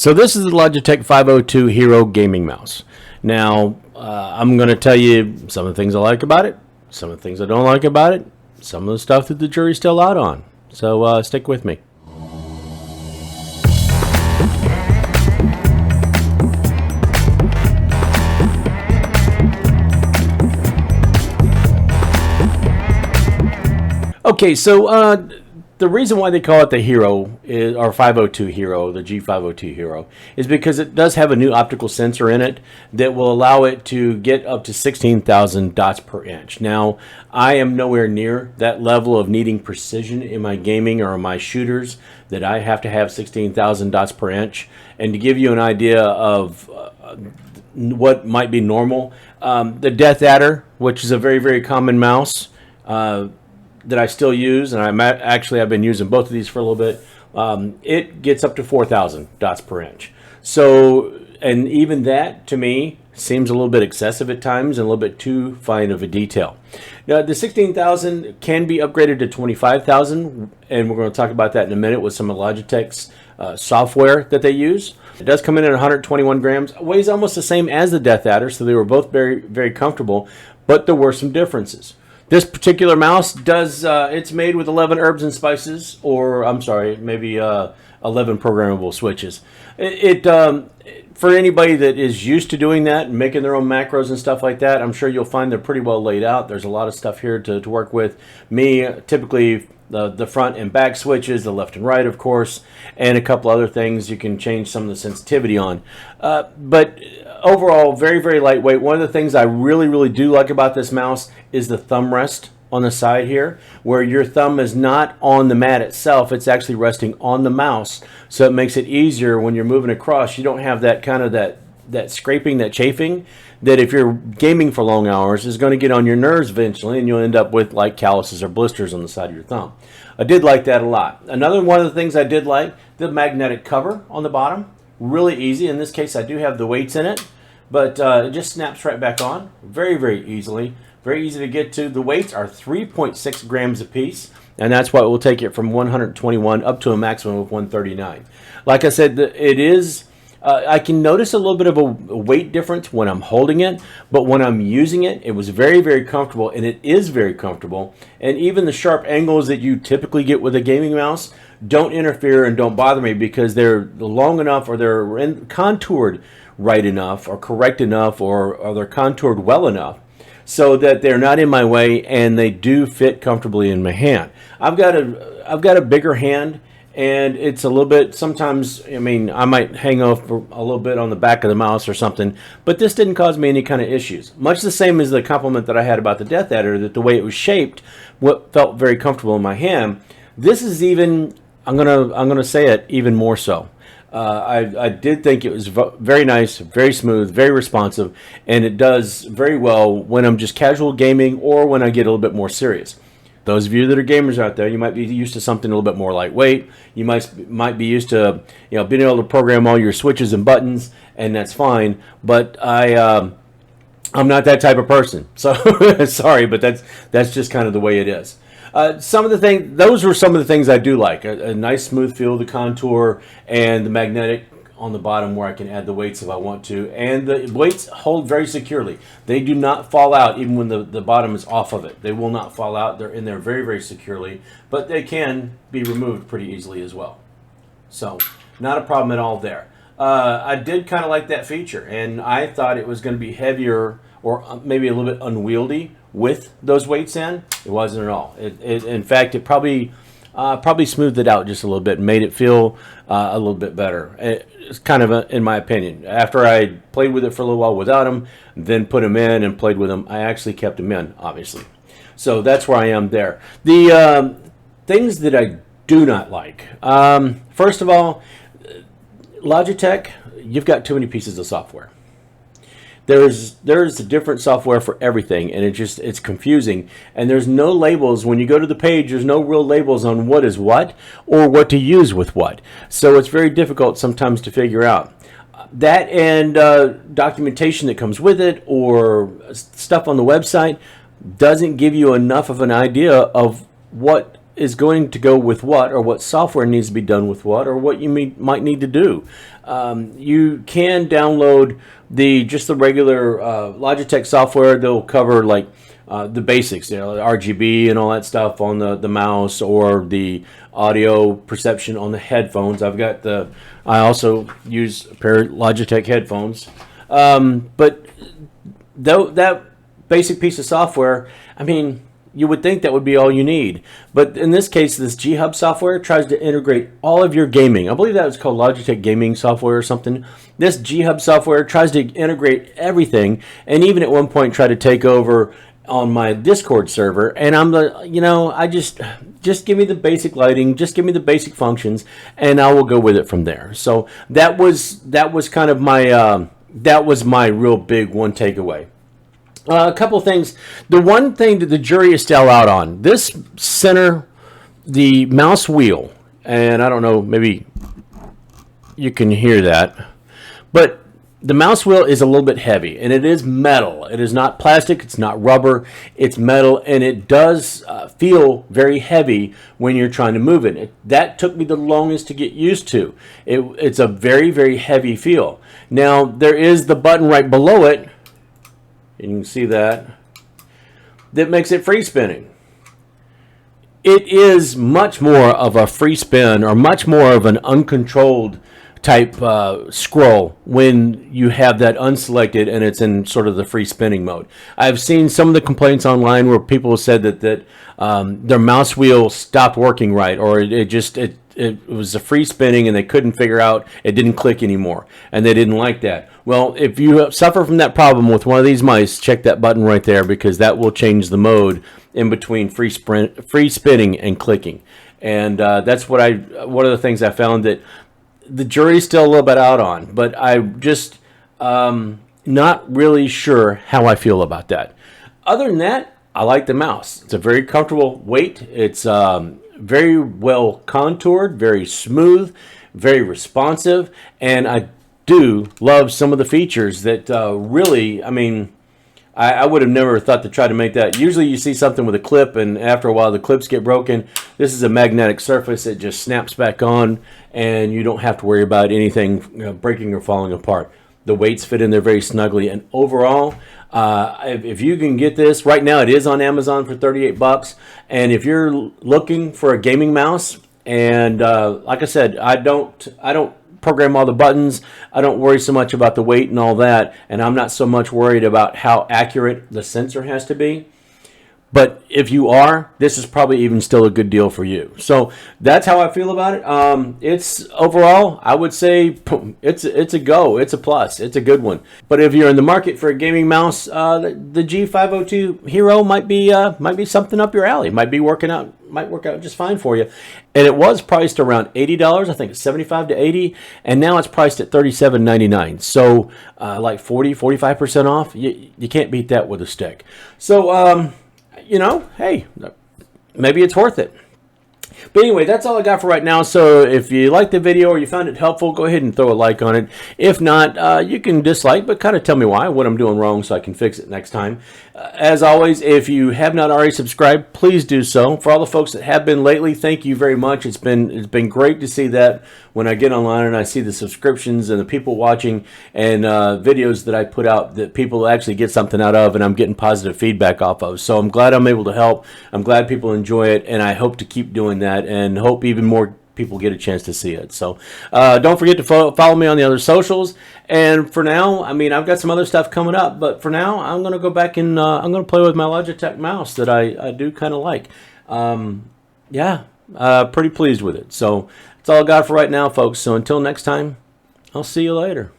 So this is the Logitech 502 Hero gaming mouse. Now, I'm going to tell you some of the things I like about it, some of the things I don't like about it, some of the stuff that the jury's still out on. So stick with me. Okay, so the reason why they call it the Hero, or 502 Hero, the G502 Hero, is because it does have a new optical sensor in it that will allow it to get up to 16,000 dots per inch. Now, I am nowhere near that level of needing precision in my gaming or my shooters that I have to have 16,000 dots per inch. And to give you an idea of what might be normal, the Death Adder, which is a very, very common mouse, that I still use, and I've been using both of these for a little bit. It gets up to 4,000 dots per inch. So, and even that to me seems a little bit excessive at times and a little bit too fine of a detail. Now, the 16,000 can be upgraded to 25,000, and we're going to talk about that in a minute with some of Logitech's software that they use. It does come in at 121 grams, weighs almost the same as the Death Adder, so they were both very, very comfortable, but there were some differences. This particular mouse does, it's made with 11 herbs and spices, or I'm sorry, maybe 11 programmable switches. For anybody that is used to doing that and making their own macros and stuff like that, I'm sure you'll find they're pretty well laid out. There's a lot of stuff here to work with. Me, typically the front and back switches, the left and right, of course, and a couple other things you can change some of the sensitivity on. But overall, very, very lightweight. One of the things I really, really do like about this mouse is the thumb rest on the side here, where your thumb is not on the mat itself, it's actually resting on the mouse, so it makes it easier when you're moving across. You don't have that kind of that scraping, that chafing, that if you're gaming for long hours is going to get on your nerves eventually, and you'll end up with like calluses or blisters on the side of your thumb. I did like that a lot. Another one of the things I did like, the magnetic cover on the bottom. Really easy. In this case, I do have the weights in it, but it just snaps right back on very, very easily. Very easy to get to. The weights are 3.6 grams a piece, and that's what will take it from 121 up to a maximum of 139. Like I said, it is, I can notice a little bit of a weight difference when I'm holding it, but when I'm using it, it was very, very comfortable, and it is very comfortable. And even the sharp angles that you typically get with a gaming mouse don't interfere and don't bother me, because they're long enough, or they're contoured right enough, or correct enough, or they're contoured well enough, so that they're not in my way, and they do fit comfortably in my hand. I've got a bigger hand, and it's a little bit, sometimes, I mean, I might hang off a little bit on the back of the mouse or something, but this didn't cause me any kind of issues. Much the same as the compliment that I had about the Death Adder, that the way it was shaped, what felt very comfortable in my hand. This is even, I'm gonna say it even more so. I did think it was very nice, very smooth, very responsive, and it does very well when I'm just casual gaming or when I get a little bit more serious. Those of you that are gamers out there, you might be used to something a little bit more lightweight. You might be used to, you know, being able to program all your switches and buttons, and that's fine. But I'm not that type of person. So sorry, but that's just kind of the way it is. Some of the things, those were some of the things I do like. A nice smooth feel, the contour, and the magnetic on the bottom where I can add the weights if I want to. And the weights hold very securely. They do not fall out even when the bottom is off of it. They will not fall out. They're in there very, very securely. But they can be removed pretty easily as well. So, not a problem at all there. I did kind of like that feature. And I thought it was going to be heavier, or maybe a little bit unwieldy with those weights in. It wasn't at all. In fact, it probably smoothed it out just a little bit and made it feel a little bit better. It's kind of, in my opinion. After I played with it for a little while without them, then put them in and played with them, I actually kept them in, obviously. So that's where I am there. The things that I do not like. First of all, Logitech, you've got too many pieces of software. There's a different software for everything, and it's confusing. And there's no labels when you go to the page. There's no real labels on what is what or what to use with what. So it's very difficult sometimes to figure out. That and documentation that comes with it, or stuff on the website, doesn't give you enough of an idea of what is going to go with what, or what software needs to be done with what, or what you might need to do. You can download just the regular Logitech software. They'll cover like the basics, the RGB and all that stuff on the mouse, or the audio perception on the headphones. I also use a pair of Logitech headphones. But that basic piece of software, I mean, you would think that would be all you need. But in this case, this G-Hub software tries to integrate all of your gaming. I believe that was called Logitech Gaming Software or something. This G-Hub software tries to integrate everything, and even at one point tried to take over on my Discord server. And I'm I just give me the basic lighting, just give me the basic functions, and I will go with it from there. So that was kind of my that was my real big one takeaway. A couple of things. The one thing that the jury is still out on, this center, the mouse wheel, and I don't know, maybe you can hear that, but the mouse wheel is a little bit heavy, and it is metal. It is not plastic, it's not rubber, it's metal, and it does feel very heavy when you're trying to move it. That took me the longest to get used to. It's a very, very heavy feel. Now, there is the button right below it, and you can see that makes it free spinning. It is much more of a free spin, or much more of an uncontrolled type scroll when you have that unselected and it's in sort of the free spinning mode. I've seen some of the complaints online where people said that their mouse wheel stopped working right, or it was a free spinning and they couldn't figure out, it didn't click anymore, and they didn't like that. Well, if you suffer from that problem with one of these mice, check that button right there, because that will change the mode in between free spinning and clicking. And that's one of the things I found that the jury's still a little bit out on, but I'm just not really sure how I feel about that. Other than that, I like the mouse. It's a very comfortable weight. It's very well contoured, very smooth, very responsive, and I do love some of the features that really, I mean, I would have never thought to try to make that. Usually you see something with a clip, and after a while the clips get broken. This is a magnetic surface. It just snaps back on, and you don't have to worry about anything breaking or falling apart. The weights fit in there very snugly, and overall, if you can get this, right now it is on Amazon for $38, and if you're looking for a gaming mouse, and like I said, I don't program all the buttons. I don't worry so much about the weight and all that, and I'm not so much worried about how accurate the sensor has to be. But if you are, this is probably even still a good deal for you. So that's how I feel about it. It's overall, I would say it's a go. It's a plus. It's a good one. But if you're in the market for a gaming mouse, the G502 Hero might be something up your alley. Might work out just fine for you. And it was priced around $80. I think it's $75 to $80, and now it's priced at $37.99. So like 45% off. You can't beat that with a stick. So hey, maybe it's worth it. But anyway, that's all I got for right now. So if you liked the video or you found it helpful, go ahead and throw a like on it. If not, you can dislike, but kind of tell me what I'm doing wrong so I can fix it next time. As always, if you have not already subscribed, please do so. For all the folks that have been lately, thank you very much. It's been great to see that when I get online and I see the subscriptions and the people watching and videos that I put out that people actually get something out of, and I'm getting positive feedback off of. So I'm glad I'm able to help. I'm glad people enjoy it, and I hope to keep doing that, and hope even more people get a chance to see it. So don't forget to follow me on the other socials. And for now, I mean, I've got some other stuff coming up, but for now, I'm going to go back and I'm going to play with my Logitech mouse that I do kind of like. Pretty pleased with it. So that's all I got for right now, folks. So until next time, I'll see you later.